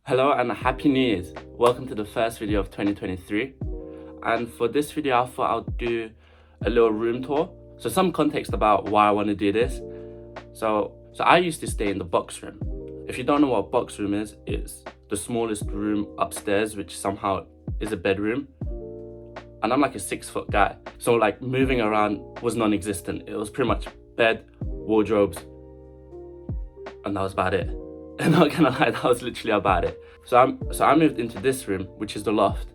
Hello and happy New Year's. Welcome to the first video of 2023. And for this video, I thought I'll do a little room tour. So some context about why I want to do this. So I used to stay in the box room. If you don't know what a box room is, it's the smallest room upstairs, which somehow is a bedroom. And I'm like a 6-foot guy. So like moving around was non-existent. It was pretty much bed, wardrobes, and that was about it. I'm not gonna lie, that was literally about it. So I moved into this room, which is the loft,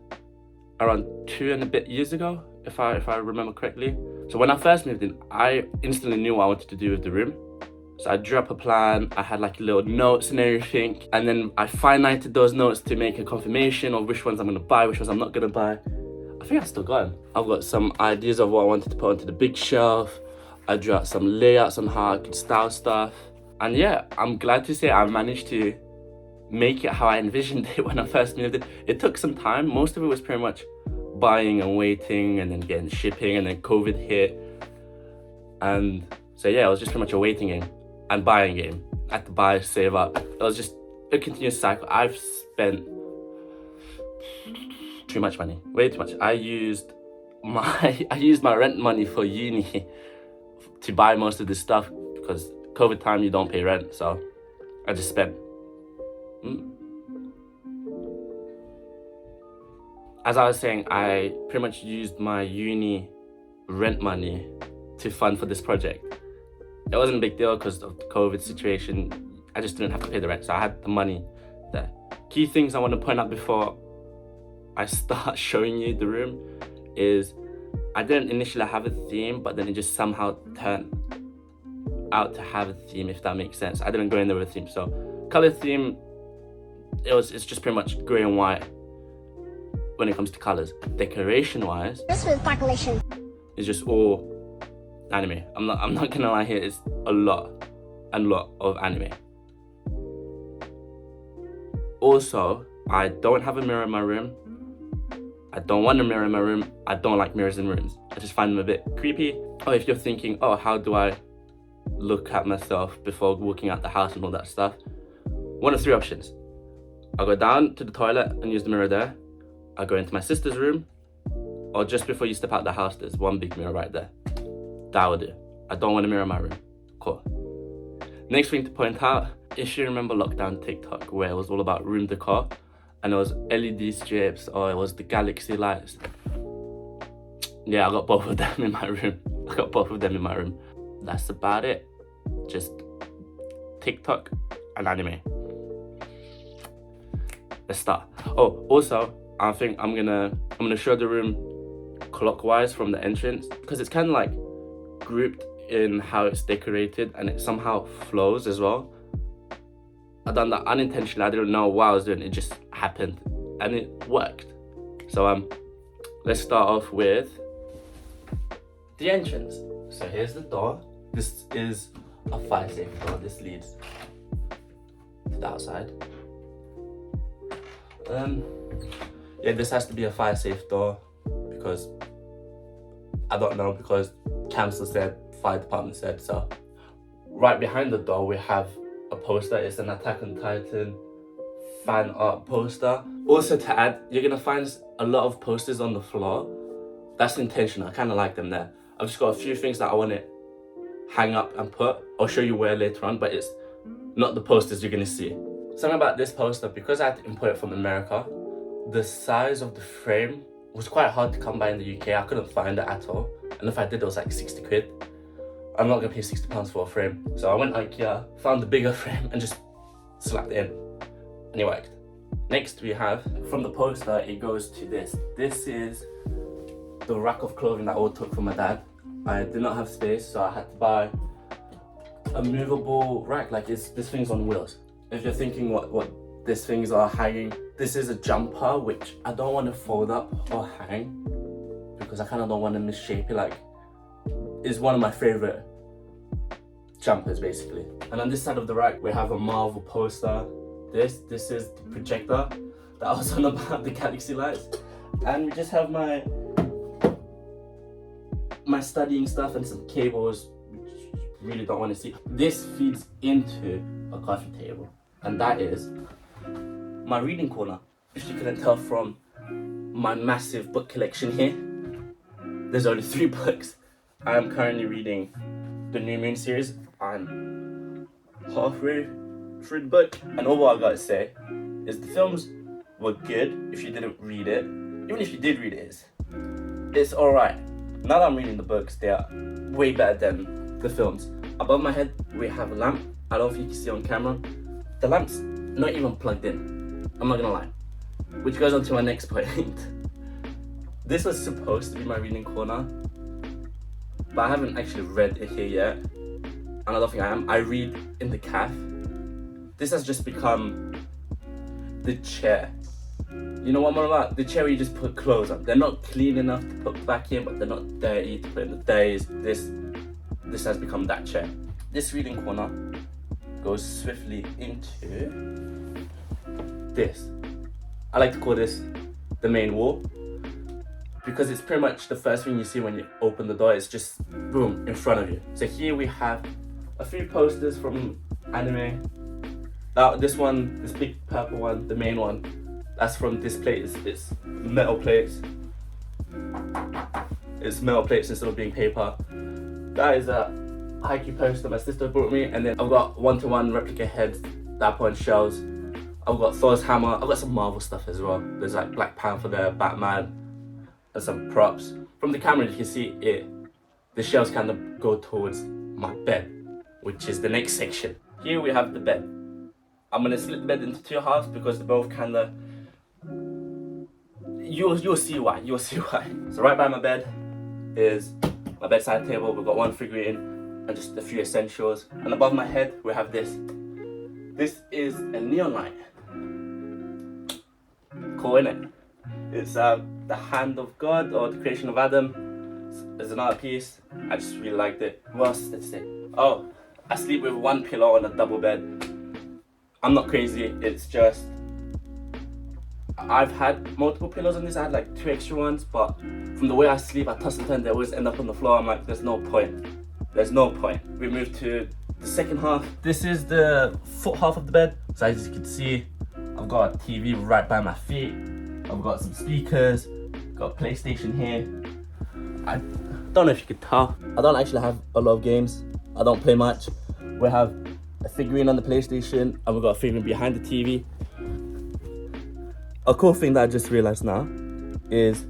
around 2 and a bit years ago, if I remember correctly. So when I first moved in, I instantly knew what I wanted to do with the room. So I drew up a plan, I had like little notes and everything, and then I finalized those notes to make a confirmation of which ones I'm gonna buy, which ones I'm not gonna buy. I think I still got them. I've got some ideas of what I wanted to put onto the big shelf. I drew out some layouts on how I could style stuff. And yeah, I'm glad to say I managed to make it how I envisioned it when I first moved in. It took some time. Most of it was pretty much buying and waiting and then getting shipping, and then COVID hit. And so yeah, it was just pretty much a waiting game and buying game. I had to buy, save up. It was just a continuous cycle. I've spent too much money, way too much. I used my rent money for uni to buy most of this stuff because COVID time, you don't pay rent, so I just spent. As I was saying, I pretty much used my uni rent money to fund for this project. It wasn't a big deal because of the COVID situation. I just didn't have to pay the rent, so I had the money there. Key things I want to point out before I start showing you the room is I didn't initially have a theme, but then it just somehow turned out to have a theme, if that makes sense. I didn't go in there with a theme. So color theme, it's just pretty much grey and white when it comes to colors. Decoration wise, Christmas decoration it's just all anime. I'm not gonna lie here, it's a lot of anime. Also, I don't have a mirror in my room. I don't want a mirror in my room. I don't like mirrors in rooms. I just find them a bit creepy. Or if you're thinking, oh, how do I look at myself before walking out the house and all that stuff, one of 3 options. I'll go down to the toilet and use the mirror there. I'll go into my sister's room, or just before you step out the house, there's one big mirror right there. That will do. I don't want a mirror in my room. Cool. Next thing to point out, if you remember lockdown TikTok where it was all about room decor and it was LED strips or it was the galaxy lights. Yeah, I got both of them in my room. That's about it. Just TikTok and anime. Let's start. Oh, also, I think I'm gonna show the room clockwise from the entrance because it's kind of like grouped in how it's decorated and it somehow flows as well. I done that unintentionally. I didn't know what I was doing. It just happened and it worked. So let's start off with the entrance. So here's the door. This is a fire safe door. This leads to the outside. Yeah, this has to be a fire safe door because I don't know, because council said, fire department said so. Right behind the door we have a poster. It's an Attack on Titan fan art poster. Also to add, you're gonna find a lot of posters on the floor. That's intentional. I kind of like them there. I've just got a few things that I want to hang up and put. I'll show you where later on, but it's not the posters you're gonna see. Something about this poster, because I had to import it from America, the size of the frame was quite hard to come by in the UK. I couldn't find it at all, and if I did, it was like 60 quid. I'm not gonna pay £60 for a frame. So I went IKEA, found the bigger frame and just slapped it in, and it worked. Next we have, from the poster, it goes to this. This is the rack of clothing that I all took from my dad. I did not have space, so I had to buy a movable rack. Like this thing's on wheels. If you're thinking what these things are hanging, this is a jumper which I don't want to fold up or hang because I kind of don't want to misshape it. Like, it's one of my favorite jumpers basically. And on this side of the rack we have a Marvel poster. This is the projector that I was on about, the galaxy lights. And we just have my studying stuff and some cables which you really don't want to see. This feeds into a coffee table, and that is my reading corner. If you couldn't tell from my massive book collection here, there's only 3 books. I am currently reading the New Moon series. I'm halfway through the book, and all I gotta say is the films were good if you didn't read it. Even if you did read it, it's alright. Now that I'm reading the books, they are way better than the films. Above my head, we have a lamp. I don't know if you can see on camera. The lamp's not even plugged in. I'm not gonna lie. Which goes on to my next point. This was supposed to be my reading corner, but I haven't actually read it here yet. And I don't think I am. I read in the cafe. This has just become the chair. You know what I'm on about? The chair where you just put clothes on. They're not clean enough to put back in, but they're not dirty to put in the days. This has become that chair. This reading corner goes swiftly into this. I like to call this the main wall, because it's pretty much the first thing you see when you open the door. It's just boom in front of you. So here we have a few posters from anime. This one, this big purple one, the main one, that's from this plate. It's metal plates. It's metal plates instead of being paper. That is a Haikyuu poster my sister brought me, and then I've got 1-to-1 replica heads that I put on shelves. I've got Thor's hammer. I've got some Marvel stuff as well. There's like Black Panther there, Batman, and some props. From the camera, you can see it. The shelves kind of go towards my bed, which is the next section. Here we have the bed. I'm gonna split the bed into 2 halves because they're both kind of. You'll see why. You'll see why. So right by my bed is my bedside table. We've got 1 figurine and just a few essentials. And above my head we have this. This is a neon light. Cool, innit? It's the hand of God, or the creation of Adam. There's another piece. I just really liked it. What else did I say? Oh, I sleep with 1 pillow on a double bed. I'm not crazy. It's just I've had multiple pillows on this. I had like 2 extra ones, but from the way I sleep, I toss and turn. They always end up on the floor. I'm like, there's no point. There's no point. We moved to the second half. This is the foot half of the bed. So as you can see, I've got a TV right by my feet. I've got some speakers. Got a PlayStation here. I don't know if you could tell. I don't actually have a lot of games. I don't play much. We have a figurine on the PlayStation, and we've got a figurine behind the TV. A cool thing that I just realized now is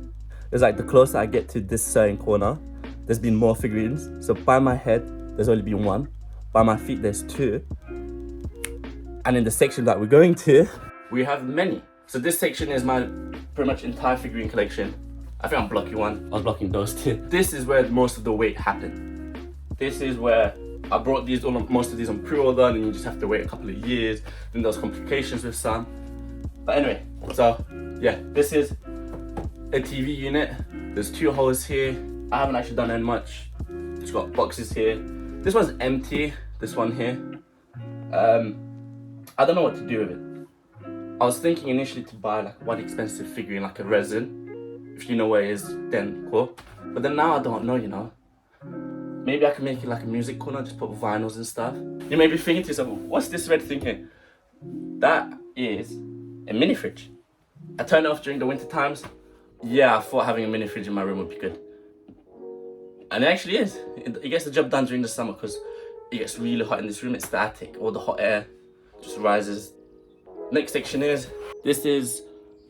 like the closer I get to this certain corner, there's been more figurines. So by my head, there's only been 1. By my feet, there's 2. And in the section that we're going to, we have many. So this section is my pretty much entire figurine collection. I think I'm blocking 1. I was blocking those 2. This is where most of the wait happened. This is where I brought most of these on pre-order, and you just have to wait a couple of years. Then there's complications with some. But anyway, so yeah, this is a TV unit. There's 2 holes here. I haven't actually done any much. It's got boxes here. This one's empty. This one here. I don't know what to do with it. I was thinking initially to buy like one expensive figurine, like a resin. If you know where it is, then cool. But then now I don't know, you know. Maybe I can make it like a music corner, just put vinyls and stuff. You may be thinking to yourself, what's this red thing here? That is a mini fridge. I turn it off during the winter times. Yeah, I thought having a mini fridge in my room would be good. And it actually is. It gets the job done during the summer because it gets really hot in this room. It's static. All the hot air just rises. Next section is, this is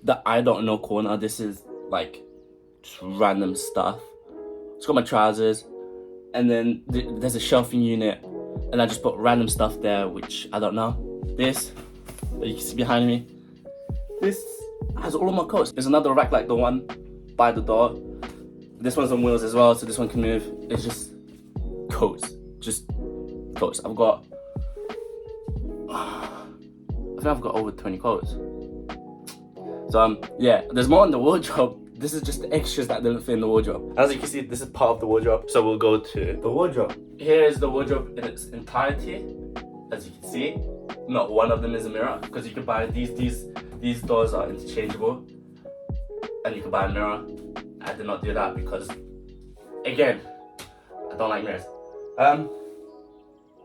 the I don't know corner. This is like just random stuff. It's got my trousers. And then there's a shelving unit. And I just put random stuff there, which I don't know. This, that you can see behind me. This has all of my coats. There's another rack like the one by the door. This one's on wheels as well, so this one can move. It's just coats. Just coats. I think I've got over 20 coats. So yeah, there's more in the wardrobe. This is just the extras that didn't fit in the wardrobe. As you can see, this is part of the wardrobe. So we'll go to the wardrobe. Here is the wardrobe in its entirety. As you can see, not one of them is a mirror, because you can buy these doors are interchangeable, and you can buy a mirror. I did not do that because, again, I don't like mirrors.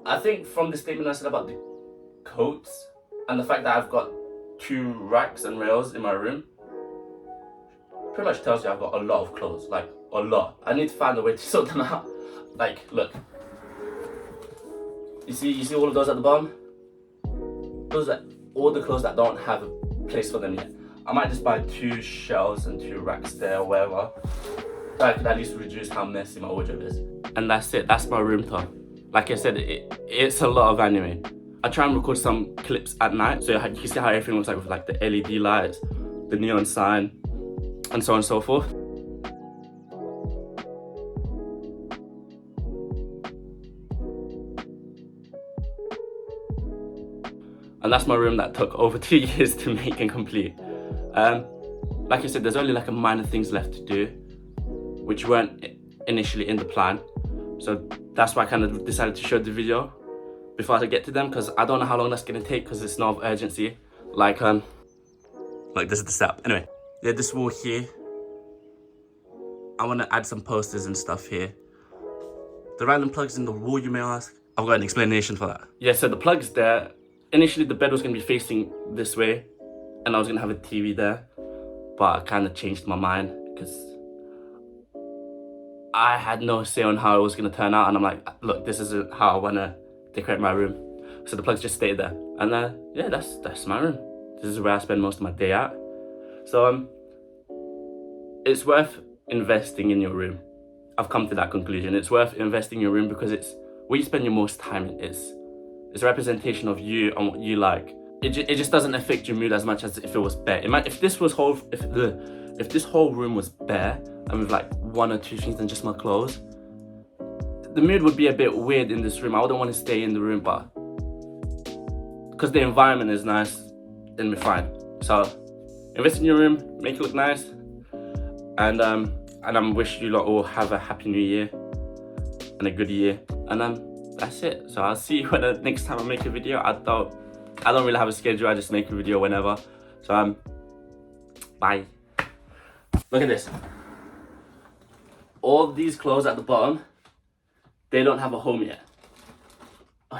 I think from the statement I said about the coats and the fact that I've got 2 racks and rails in my room. Pretty much tells you I've got a lot of clothes, like a lot. I need to find a way to sort them out. Like, look. You see all of those at the bottom? Those are all the clothes that don't have a place for them yet. I might just buy 2 shelves and 2 racks there or wherever. So I could at least reduce how messy my wardrobe is. And that's it, that's my room tour. Like I said, it's a lot of anime. I try and record some clips at night, so you can see how everything looks like with like the LED lights, the neon sign, and so on and so forth. And that's my room that took over 2 years to make and complete. Like I said, there's only like a minor things left to do, which weren't initially in the plan. So that's why I kind of decided to show the video before I get to them, because I don't know how long that's gonna take because it's not of urgency. Like this is the setup. Anyway, yeah, this wall here. I want to add some posters and stuff here. The random plugs in the wall, you may ask. I've got an explanation for that. Yeah, so the plugs there. Initially, the bed was gonna be facing this way, and I was gonna have a TV there, but I kind of changed my mind because I had no say on how it was gonna turn out, and I'm like, look, this isn't how I wanna decorate my room. So the plugs just stayed there, and yeah, that's my room. This is where I spend most of my day at. So it's worth investing in your room. I've come to that conclusion. It's worth investing in your room because it's where you spend your most time. It's a representation of you and what you like. It just doesn't affect your mood as much as if it was bare. If this whole room was bare and with like 1 or 2 things and just my clothes, the mood would be a bit weird in this room. I wouldn't want to stay in the room, but because the environment is nice, then we're fine. So invest in your room, make it look nice, and I wish you lot all have a happy new year and a good year. And that's it. So I'll see you when the next time I make a video. I don't really have a schedule. I just make a video whenever. So bye. Look at this. All these clothes at the bottom, they don't have a home yet. Oh,